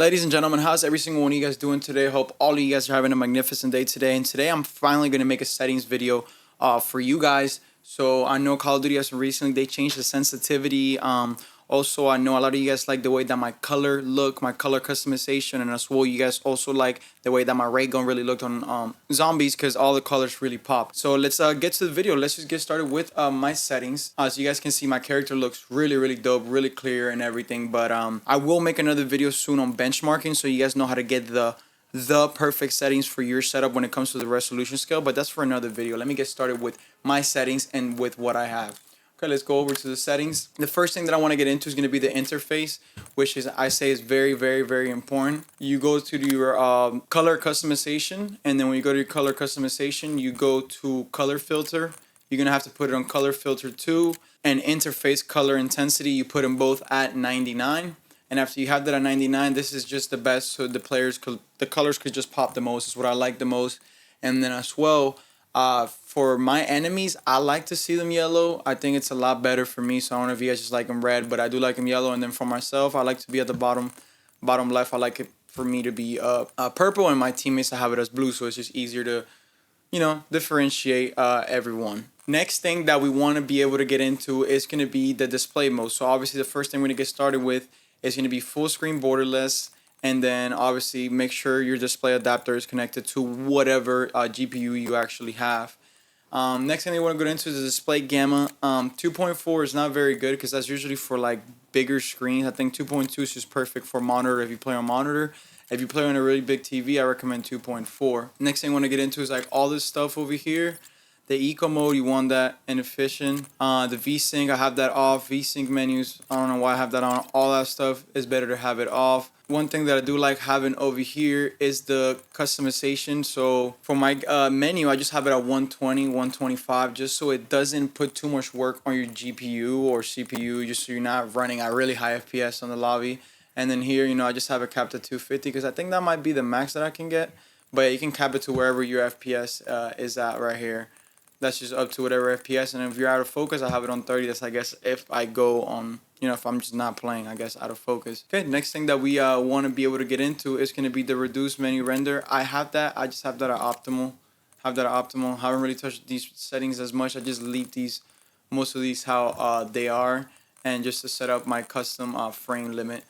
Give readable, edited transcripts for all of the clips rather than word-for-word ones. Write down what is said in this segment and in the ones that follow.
Ladies and gentlemen, how's every single one of you guys doing today? Hope all of you guys are having a magnificent day today. And today I'm finally going to make a settings video for you guys. So I know Call of Duty has recently, they changed the sensitivity. Also, I know a lot of you guys like the way that my color look, my color customization. And as well, you guys also like the way that my ray gun really looked on zombies because all the colors really pop. So let's get to the video. Let's just get started with my settings. As you guys can see, my character looks really dope, really clear and everything. But I will make another video soon on benchmarking so you guys know how to get the perfect settings for your setup when it comes to the resolution scale. But that's for another video. Let me get started with my settings and with what I have. Okay, let's go over to the settings. The first thing that I want to get into is going to be the interface, which is I say is very important. You go to your color customization, and then when you go to your color customization, you go to color filter. You're going to have to put it on color filter 2 and interface color intensity. You put them both at 99. And after you have that at 99, this is just the best so the colors could just pop the most. Is what I like the most. And then as well, for my enemies, I like to see them yellow. I think it's a lot better for me. So I don't know if you guys just like them red, but I do like them yellow. And then for myself, I like to be at the bottom left. I like it for me to be purple, and my teammates to have it as blue. So it's just easier to, differentiate everyone. Next thing that we want to be able to get into is going to be the display mode. So obviously the first thing we're going to get started with is going to be full screen borderless. And then obviously make sure your display adapter is connected to whatever GPU you actually have. Next thing they want to go into is the display gamma. 2.4 is not very good because that's usually for like bigger screens. I think 2.2 is just perfect for monitor if you play on monitor. If you play on a really big TV, I recommend 2.4. Next thing I want to get into is like all this stuff over here. The eco mode, you want that inefficient. The VSync, I have that off. VSync menus, I don't know why I have that on. All that stuff is better to have it off. One thing that I do like having over here is the customization. So for my menu, I just have it at 120, 125, just so it doesn't put too much work on your GPU or CPU, just so you're not running at really high FPS on the lobby. And then here, I just have it capped at 250 because I think that might be the max that I can get. But you can cap it to wherever your FPS is at right here. That's just up to whatever FPS. And if you're out of focus, I have it on 30. That's, I guess, if I go on, if I'm just not playing, I guess, out of focus. Okay, next thing that we want to be able to get into is going to be the reduced menu render. I have that. I just have that at optimal. Haven't really touched these settings as much. I just leave most of these how they are. And just to set up my custom frame limit.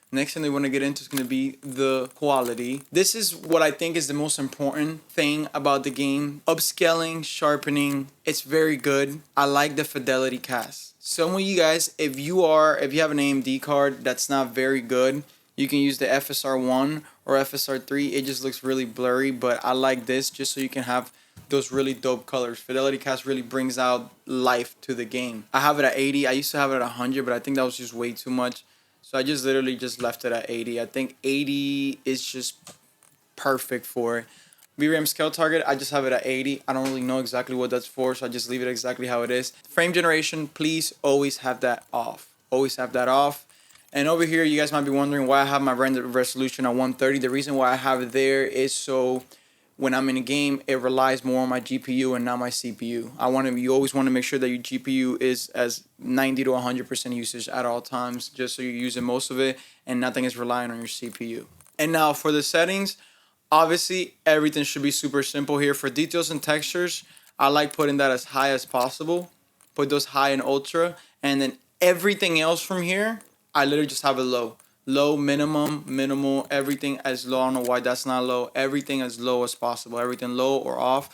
Next thing they want to get into is going to be the quality. This is what I think is the most important thing about the game. Upscaling, sharpening, it's very good. I like the fidelity cast. Some of you guys, if you have an AMD card that's not very good, you can use the FSR1 or FSR3. It just looks really blurry, but I like this just so you can have those really dope colors. Fidelity cast really brings out life to the game. I have it at 80. I used to have it at 100, but I think that was just way too much. So I just literally just left it at 80. I think 80 is just perfect for it. VRAM scale target, I just have it at 80. I don't really know exactly what that's for, so I just leave it exactly how it is. Frame generation, please always have that off. Always have that off. And over here, you guys might be wondering why I have my render resolution at 130. The reason why I have it there is so when I'm in a game, it relies more on my GPU and not my CPU. You always want to make sure that your GPU is as 90 to 100% usage at all times, just so you're using most of it and nothing is relying on your CPU. And now for the settings, obviously everything should be super simple here. For details and textures, I like putting that as high as possible. Put those high and ultra, and then everything else from here, I literally just have it low. Low, minimum, minimal, everything as low. I don't know why that's not low. Everything as low as possible. Everything low or off,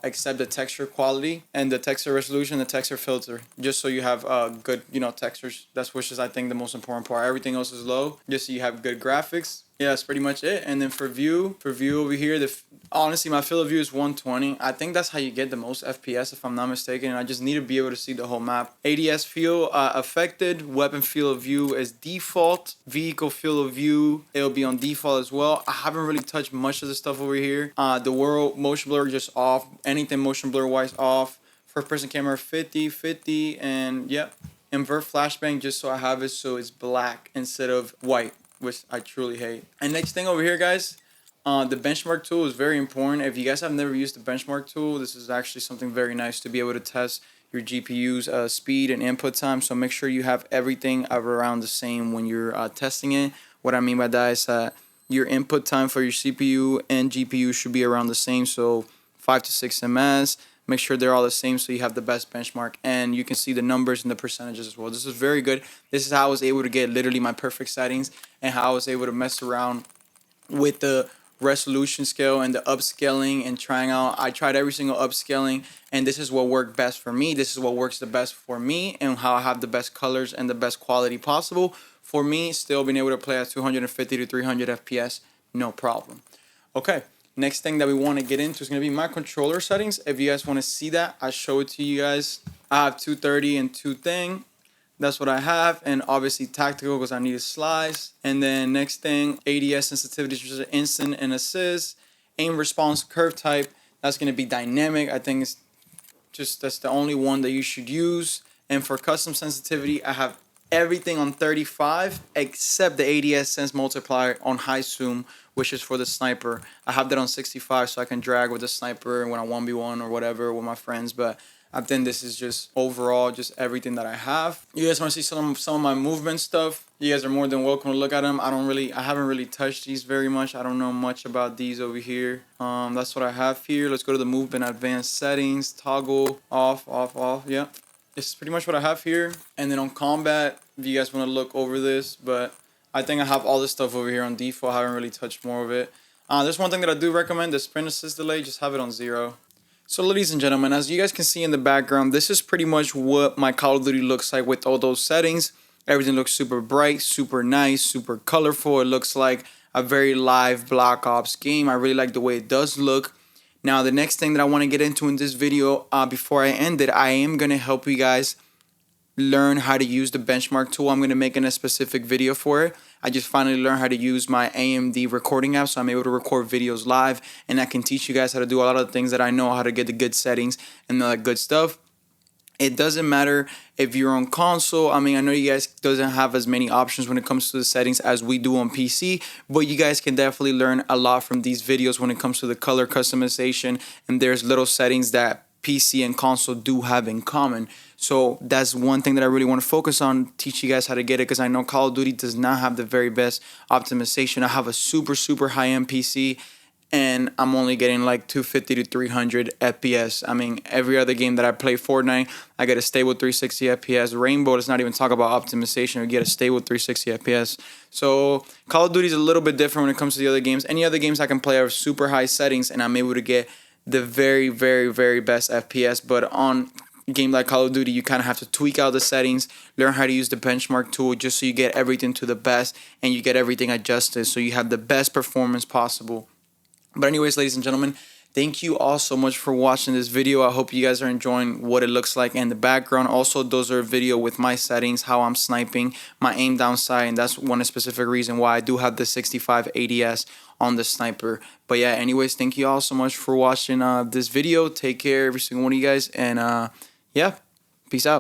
except the texture quality and the texture resolution, the texture filter, just so you have good, textures. That's which is I think the most important part. Everything else is low, just so you have good graphics. Yeah, that's pretty much it. And then for view over here, honestly, my field of view is 120. I think that's how you get the most FPS, if I'm not mistaken. And I just need to be able to see the whole map. ADS field affected. Weapon field of view is default. Vehicle field of view, it'll be on default as well. I haven't really touched much of the stuff over here. The world motion blur just off. Anything motion blur wise off. First person camera 50, and yep. Invert flashbang just so I have it so it's black instead of white, which I truly hate. And next thing over here, guys, the benchmark tool is very important. If you guys have never used the benchmark tool, this is actually something very nice to be able to test your GPU's speed and input time. So make sure you have everything around the same when you're testing it. What I mean by that is that your input time for your CPU and GPU should be around the same, so 5 to 6 ms. Make sure they're all the same so you have the best benchmark, and you can see the numbers and the percentages as well. This is very good. This is how I was able to get literally my perfect settings, and how I was able to mess around with the resolution scale and the upscaling and trying out. I tried every single upscaling, and this is what worked best for me. This is what works the best for me, and how I have the best colors and the best quality possible for me, still being able to play at 250 to 300 FPS, no problem. Okay, next thing that we want to get into is going to be my controller settings. If you guys want to see that, I show it to you guys. I have 230 and 2 thing. That's what I have, and obviously tactical because I need a slice. And then next thing, ADS sensitivity, which is instant and assist. Aim response curve type, that's going to be dynamic. I think it's just, that's the only one that you should use. And for custom sensitivity, I have everything on 35 except the ADS sense multiplier on high zoom, which is for the sniper. I have that on 65 so I can drag with the sniper when I 1v1 or whatever with my friends. But I think this is just overall just everything that I have. You guys want to see some of my movement stuff? You guys are more than welcome to look at them. I haven't really touched these very much. I don't know much about these over here. That's what I have here. Let's go to the movement advanced settings, toggle off. Yeah, it's pretty much what I have here. And then on combat, if you guys want to look over this, but I think I have all this stuff over here on default. I haven't really touched more of it. There's one thing that I do recommend, the sprint assist delay, just have it on 0. So ladies and gentlemen, as you guys can see in the background, this is pretty much what my Call of Duty looks like with all those settings. Everything looks super bright, super nice, super colorful. It looks like a very live Black Ops game. I really like the way it does look. Now, the next thing that I want to get into in this video, before I end it, I am going to help you guys learn how to use the benchmark tool. I'm going to make a specific video for it. I just finally learned how to use my AMD recording app, so I'm able to record videos live, and I can teach you guys how to do a lot of the things that I know, how to get the good settings and the good stuff. It doesn't matter if you're on console. I mean, I know you guys doesn't have as many options when it comes to the settings as we do on PC, but you guys can definitely learn a lot from these videos when it comes to the color customization, and there's little settings that PC and console do have in common. So that's one thing that I really want to focus on, teach you guys how to get it, because I know Call of Duty does not have the very best optimization. I have a super high-end PC, and I'm only getting like 250 to 300 FPS. I mean, every other game that I play, Fortnite, I get a stable 360 FPS. Rainbow, let's not even talk about optimization. We get a stable 360 FPS. So Call of Duty is a little bit different when it comes to the other games. Any other games I can play are super high settings, and I'm able to get the very best FPS. But on a game like Call of Duty, you kind of have to tweak out the settings, learn how to use the benchmark tool, just so you get everything to the best and you get everything adjusted so you have the best performance possible. But anyways, ladies and gentlemen, thank you all so much for watching this video. I hope you guys are enjoying what it looks like in the background. Also, those are a video with my settings, how I'm sniping, my aim down sight, and that's one specific reason why I do have the 65 ADS on the sniper. But yeah, anyways, thank you all so much for watching this video. Take care, every single one of you guys, and yeah, peace out.